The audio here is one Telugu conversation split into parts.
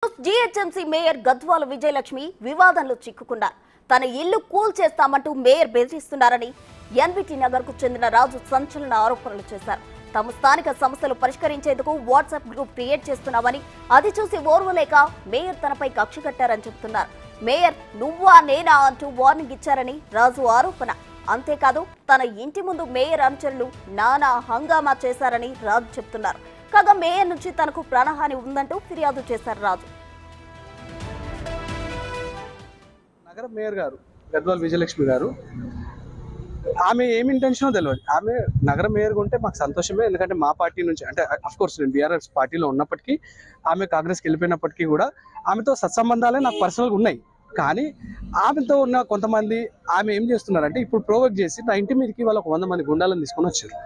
జీహెచ్ఎంసీ మేయర్ గద్వాల విజయలక్ష్మి వివాదంలో చిక్కుకున్నారు. తన ఇల్లు కూల్ చేస్తామంటూ మేయర్ బెదిరిస్తున్నారని ఎన్బిటి నగర్ కు చెందిన రాజు సంచలన ఆరోపణలు చేశారు. తమ స్థానిక సమస్యలు పరిష్కరించేందుకు వాట్సాప్ గ్రూప్ క్రియేట్ చేస్తున్నామని, అది చూసి ఓర్వలేక మేయర్ తనపై కక్ష కట్టారని చెబుతున్నారు. మేయర్ నువ్వా నేనా అంటూ వార్నింగ్ ఇచ్చారని రాజు ఆరోపణ. అంతేకాదు తన ఇంటి ముందు మేయర్ అనుచరులు నానా హంగామా చేశారని రాజు చెబుతున్నారు. కాగా మేయర్ నుంచి తనకు ప్రాణహాని ఉందంటూ ఫిర్యాదు చేశారు రాజు. నగర మేయర్ గారు గద్వాల విజయలక్ష్మి గారు, ఆమె ఏమి ఇంటెన్షనో తెలియదు. ఆమె నగర మేయర్ ఉంటే మాకు సంతోషమే, ఎందుకంటే మా పార్టీ నుంచి అంటే అఫ్కోర్స్ నేను బీఆర్ఎస్ పార్టీలో ఉన్నప్పటికీ, ఆమె కాంగ్రెస్కి వెళ్ళిపోయినప్పటికీ కూడా ఆమెతో సత్సంబంధాలే నాకు పర్సనల్గా ఉన్నాయి. కానీ ఆమెతో ఉన్న కొంతమంది ఆమె ఏం చేస్తున్నారంటే ఇప్పుడు ప్రోవోక్ చేసి నా ఇంటి మీదకి వాళ్ళ 100 మంది గుండాలను తీసుకొని వచ్చారు.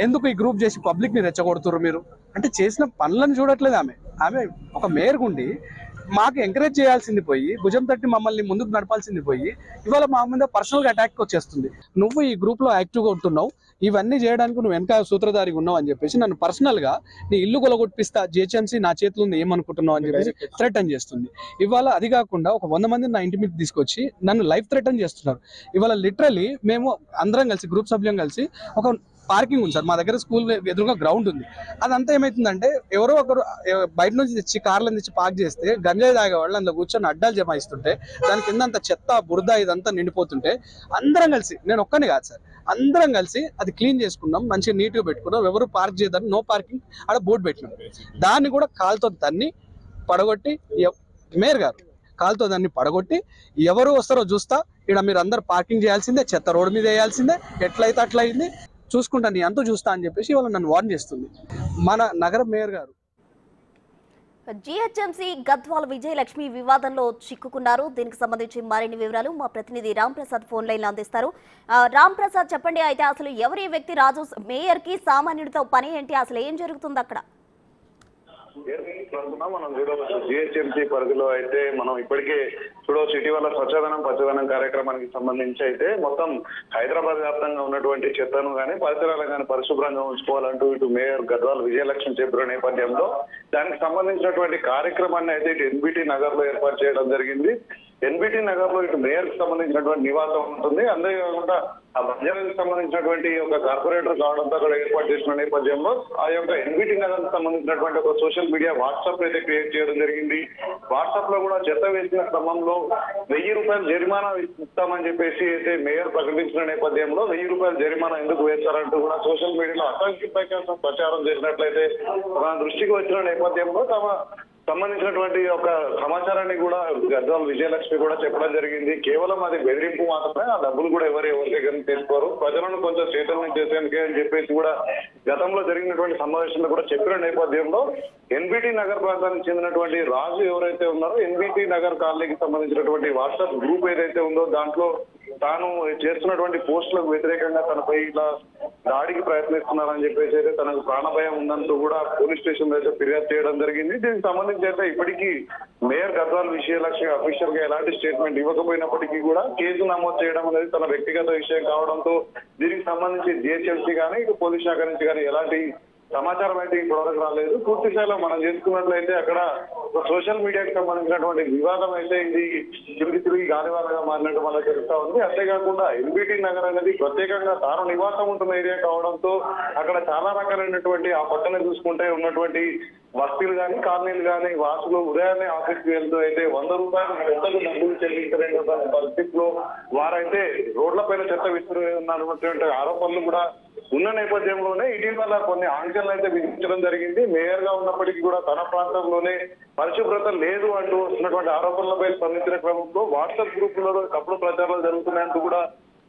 ఎందుకు ఈ గ్రూప్ చేసి పబ్లిక్ని రెచ్చగొడుతున్నారు మీరు అంటే? చేసిన పనులను చూడట్లేదు. ఆమె ఒక మేయర్ గుండి మాకు ఎంకరేజ్ చేయాల్సింది పోయి, భుజం తట్టి మమ్మల్ని ముందుకు నడపాల్సింది పోయి, ఇవాళ మా మీద పర్సనల్గా అటాక్ వచ్చేస్తుంది. నువ్వు ఈ గ్రూప్లో యాక్టివ్గా ఉంటున్నావు, ఇవన్నీ చేయడానికి నువ్వు వెనక సూత్రధారిగా ఉన్నావు అని చెప్పేసి నన్ను పర్సనల్గా నీ ఇల్లు కొలగొట్టిస్తా, జిహెచ్ఎంసీ నా చేతిలో ఉంది ఏమనుకుంటున్నావు అని చెప్పేసి థ్రెటన్ చేస్తుంది. ఇవాళ అది కాకుండా ఒక 100 మందిని నా ఇంటి మీద తీసుకొచ్చి నన్ను లైఫ్ థ్రెటన్ చేస్తున్నారు. ఇవాళ లిటరలీ మేము అందరం కలిసి గ్రూప్ సభ్యం కలిసి ఒక పార్కింగ్ ఉంది సార్, మా దగ్గర స్కూల్ ఎదురుగా గ్రౌండ్ ఉంది. అదంతా ఏమైతుందంటే ఎవరో ఒకరు బయట నుంచి తెచ్చి కార్లను తెచ్చి పార్క్ చేస్తే గంజాయి తాగే వాళ్ళు అందులో కూర్చొని అడ్డాలు జమాయిస్తుంటే దాని కింద అంత చెత్త బురద ఇదంతా నిండిపోతుంటే అందరం కలిసి, నేను ఒక్కనే కాదు సార్, అందరం కలిసి అది క్లీన్ చేసుకున్నాం, మంచిగా నీట్గా పెట్టుకున్నాం. ఎవరు పార్క్ చేయదని నో పార్కింగ్ ఆడ బోర్డు పెట్టినాం. దాన్ని కూడా కాలుతో దాన్ని పడగొట్టి, మేయర్ గారు కాలుతో దాన్ని పడగొట్టి ఎవరు వస్తారో చూస్తా, ఇక్కడ మీరు అందరు పార్కింగ్ చేయాల్సిందే, చెత్త రోడ్డు మీద వేయాల్సిందే, ఎట్లయితే అట్లా అయింది చూసుకుంటా, నీ అంతా చూస్తా అని చెప్పేసి వాళ్ళు నన్ను వార్న్ చేస్తుంది మన నగర మేయర్ గారు. జీహెచ్ఎంసీ గద్వాల విజయలక్ష్మి వివాదంలో చిక్కుకున్నారు. దీనికి సంబంధించి మరిన్ని వివరాలు మా ప్రతినిధి రామ్ ప్రసాద్ ఫోన్ లైన్ లో అందిస్తారు. రామ్ ప్రసాద్ చెప్పండి, అయితే అసలు ఎవరి వ్యక్తి రాజు? మేయర్ కి సామాన్యుడితో పని ఏంటి? అసలు ఏం జరుగుతుంది అక్కడ? మనం చూడవచ్చు జిహెచ్ఎంసీ పరిధిలో అయితే మనం ఇప్పటికే చూడవచ్చు ఇటీవల స్వచ్ఛదనం పచ్చదనం కార్యక్రమానికి సంబంధించి అయితే మొత్తం హైదరాబాద్ వ్యాప్తంగా ఉన్నటువంటి చెత్తను కానీ పరిసరాలను కానీ పరిశుభ్రంగా ఉంచుకోవాలంటూ ఇటు మేయర్ గద్వాల విజయలక్ష్మి చెప్పిన నేపథ్యంలో దానికి సంబంధించినటువంటి కార్యక్రమాన్ని అయితే ఇటు ఎన్బిటి నగర్ లో ఏర్పాటు చేయడం జరిగింది. ఎన్బిటి నగర్ లో ఇటు మేయర్ కి సంబంధించినటువంటి నివాసం ఉంటుంది. అంతేకాకుండా ఆ బంజారాకి సంబంధించినటువంటి ఒక కార్పొరేటర్ కావడంతో అక్కడ ఏర్పాటు చేసిన నేపథ్యంలో ఆ యొక్క ఎన్బిటి నగర్ కి సంబంధించినటువంటి ఒక సోషల్ మీడియా వాట్సాప్ అయితే క్రియేట్ చేయడం జరిగింది. వాట్సాప్ లో కూడా చెత్త వేసిన క్రమంలో 1000 రూపాయలు జరిమానా ఇస్తామని చెప్పేసి అయితే మేయర్ ప్రకటించిన నేపథ్యంలో 1000 రూపాయలు జరిమానా ఎందుకు వేస్తారంటూ కూడా సోషల్ మీడియాలో అసంఖ్య ప్రచారం చేసినట్లయితే మన దృష్టికి వచ్చిన నేపథ్యంలో తమ సంబంధించినటువంటి ఒక సమాచారాన్ని కూడా గద్వాల విజయలక్ష్మి కూడా చెప్పడం జరిగింది. కేవలం అది బెదిరింపు మాత్రమే, ఆ డబ్బులు కూడా ఎవరి దగ్గర తీసుకోరు, ప్రజలను కొంచెం చైతన్యం చేసేందుకే అని చెప్పేసి కూడా గతంలో జరిగినటువంటి సమావేశంలో కూడా చెప్పిన నేపథ్యంలో ఎన్బిటి నగర్ ప్రాంతానికి చెందినటువంటి రాజు ఎవరైతే ఉన్నారో ఎన్బిటి నగర్ కాలనీకి సంబంధించినటువంటి వాట్సాప్ గ్రూప్ ఏదైతే ఉందో దాంట్లో తాను చేస్తున్నటువంటి పోస్టులకు వ్యతిరేకంగా తనపై ఇలా దాడికి ప్రయత్నిస్తున్నారని చెప్పేసి అయితే తనకు ప్రాణభయం ఉందంటూ కూడా పోలీస్ స్టేషన్ అయితే ఫిర్యాదు చేయడం జరిగింది. దీనికి సంబంధించి అయితే ఇప్పటికీ మేయర్ గద్వాల విజయలక్ష్మి అఫీషియల్ గా ఎలాంటి స్టేట్మెంట్ ఇవ్వకపోయినప్పటికీ కూడా కేసు నమోదు చేయడం అనేది తన వ్యక్తిగత విషయం కావడంతో దీనికి సంబంధించి జిహెచ్ఎంసీ కానీ ఇటు పోలీస్ శాఖ నుంచి కానీ ఎలాంటి సమాచారం అయితే ఇప్పటివరకు రాలేదు. పూర్తి స్థాయిలో మనం చేసుకున్నట్లయితే అక్కడ సోషల్ మీడియాకి సంబంధించినటువంటి వివాదం అయితే ఇది తిరిగి గాలివానగా మారినట్టు మనకు తెలుస్తా ఉంది. అంతేకాకుండా ఎన్బిటి నగర్ అనేది ప్రత్యేకంగా తాను నివాసం ఉంటున్న ఏరియా కావడంతో అక్కడ చాలా రకాలైనటువంటి ఆ పక్కన చూసుకుంటే ఉన్నటువంటి వస్తువులు కానీ కాలనీలు కానీ వాసులు ఉదయాన్నే ఆఫీస్కి వెళ్తూ అయితే 100 రూపాయలు చెత్తకు డబ్బులు చెల్లించలేని పరిస్థితిలో వారైతే రోడ్లపైన చెత్త విస్తున్నటువంటి ఆరోపణలు కూడా ఉన్న నేపథ్యంలోనే ఇటీవల కొన్ని ఆంక్షలు అయితే విధించడం జరిగింది. మేయర్ గా ఉన్నప్పటికీ కూడా తన ప్రాంతంలోనే పరిశుభ్రత లేదు అంటూ వస్తున్నటువంటి ఆరోపణలపై స్పందించిన క్రమంలో వాట్సాప్ గ్రూపులలో తప్పుడు ప్రచారాలు జరుగుతున్నాయంటూ కూడా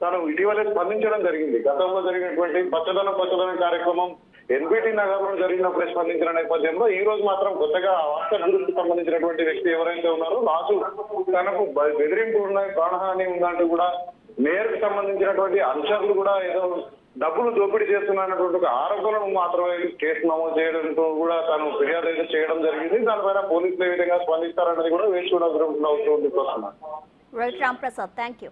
తాను ఇటీవలే స్పందించడం జరిగింది. గతంలో జరిగినటువంటి పచ్చదనం కార్యక్రమం ఎన్బిటి నగర్ లో జరిగినప్పుడు స్పందించిన నేపథ్యంలో ఈ రోజు మాత్రం కొత్తగా వాట్సాప్ గ్రూప్ కి సంబంధించినటువంటి వ్యక్తి ఎవరైతే ఉన్నారో రాజు తనకు బెదిరింపు ఉన్నాయి, ప్రాణహాని ఉందంటూ కూడా మేయర్ కి సంబంధించినటువంటి అంశాలు కూడా ఏదో డబ్బులు దోపిడీ చేస్తున్నటువంటి ఒక ఆరోపణలు మాత్రమే కేసు నమోదు చేయడంతో కూడా తాను ఫిర్యాదు అయితే చేయడం జరిగింది. దానిపైన పోలీసులు ఏ విధంగా స్పందిస్తారన్నది కూడా వేచి చూడాల్సిన అవసరం ఉంది. Right Ram Prasad, thank you.